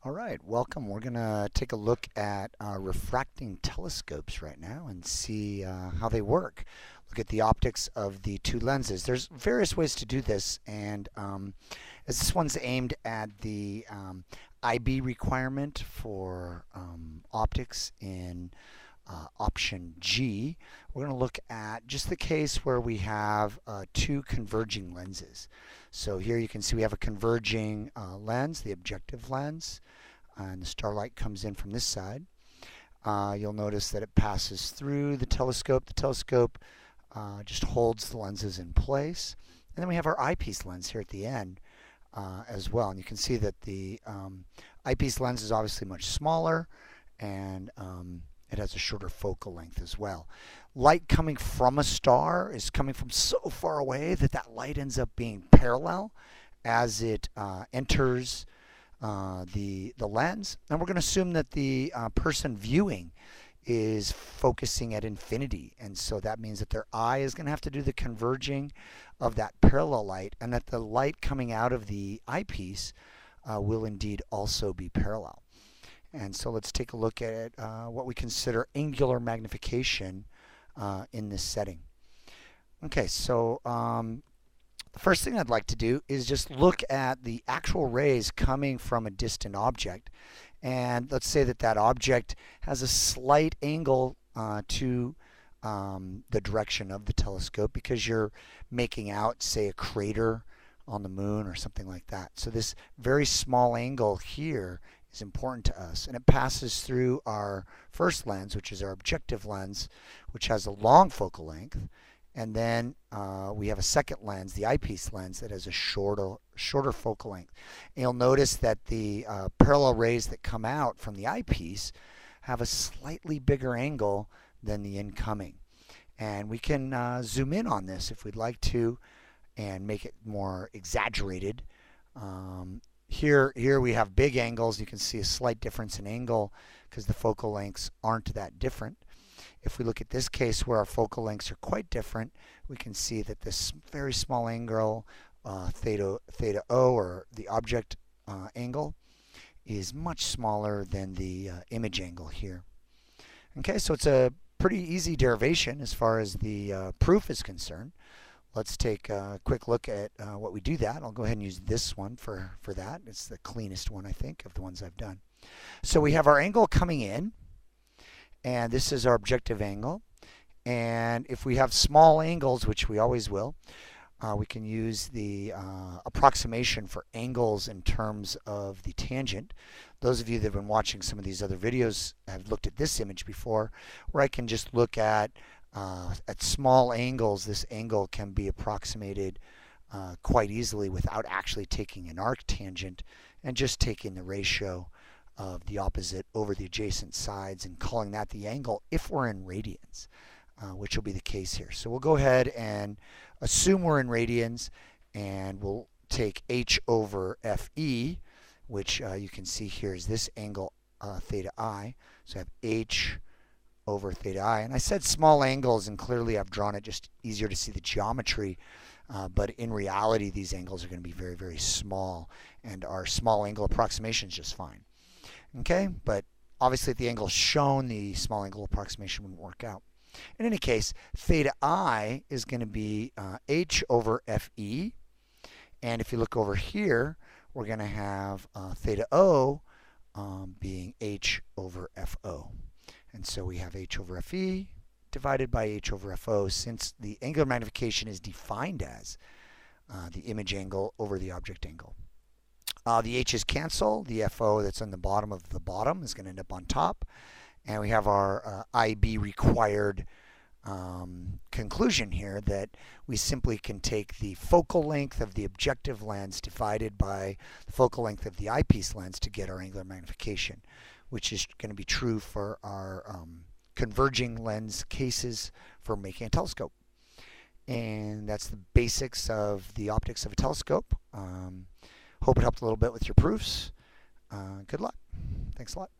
All right, welcome. We're going to take a look at refracting telescopes right now and see how they work. Look at the optics of the two lenses. There's various ways to do this, and as this one's aimed at the IB requirement for optics in option G, we're going to look at just the case where we have two converging lenses. So here you can see we have a converging lens, the objective lens, and the starlight comes in from this side. You'll notice that it passes through the telescope. The telescope just holds the lenses in place. And then we have our eyepiece lens here at the end as well. And you can see that the eyepiece lens is obviously much smaller, and it has a shorter focal length as well. Light coming from a star is coming from so far away that that light ends up being parallel as it enters the lens. And we're going to assume that the person viewing is focusing at infinity, and so that means that their eye is going to have to do the converging of that parallel light, and that the light coming out of the eyepiece will indeed also be parallel. And so let's take a look at what we consider angular magnification in this setting. Okay, so the first thing I'd like to do is just look at the actual rays coming from a distant object. And let's say that that object has a slight angle to the direction of the telescope because you're making out, say, a crater on the moon or something like that. So this very small angle here is important to us, and it passes through our first lens, which is our objective lens, which has a long focal length, and then we have a second lens, the eyepiece lens, that has a shorter focal length. And you'll notice that the parallel rays that come out from the eyepiece have a slightly bigger angle than the incoming. And we can zoom in on this if we'd like to and make it more exaggerated. Here we have big angles. You can see a slight difference in angle because the focal lengths aren't that different. If we look at this case where our focal lengths are quite different, we can see that this very small angle, theta O, or the object angle, is much smaller than the image angle here. Okay, so it's a pretty easy derivation as far as the proof is concerned. Let's take a quick look at what we do that. I'll go ahead and use this one for that. It's the cleanest one, I think, of the ones I've done. So we have our angle coming in, and this is our objective angle. And if we have small angles, which we always will, we can use the approximation for angles in terms of the tangent. Those of you that have been watching some of these other videos have looked at this image before, where I can just look at small angles. This angle can be approximated quite easily without actually taking an arc tangent and just taking the ratio of the opposite over the adjacent sides and calling that the angle if we're in radians, which will be the case here. So we'll go ahead and assume we're in radians, and we'll take h over fe, which you can see here is this angle theta I. So I have h over theta I. And I said small angles, and clearly I've drawn it just easier to see the geometry. But in reality, these angles are going to be very, very small, and our small angle approximation is just fine. Okay, but obviously at the angle shown, the small angle approximation wouldn't work out. In any case, theta I is going to be h over fe. And if you look over here, we're going to have theta O being h over fo. And so we have h over fe divided by h over fo, since the angular magnification is defined as the image angle over the object angle. The h's cancel. The fo that's on the bottom of the bottom is going to end up on top. And we have our IB required conclusion here, that we simply can take the focal length of the objective lens divided by the focal length of the eyepiece lens to get our angular magnification, which is going to be true for our converging lens cases for making a telescope. And that's the basics of the optics of a telescope. Hope it helped a little bit with your proofs. Good luck. Thanks a lot.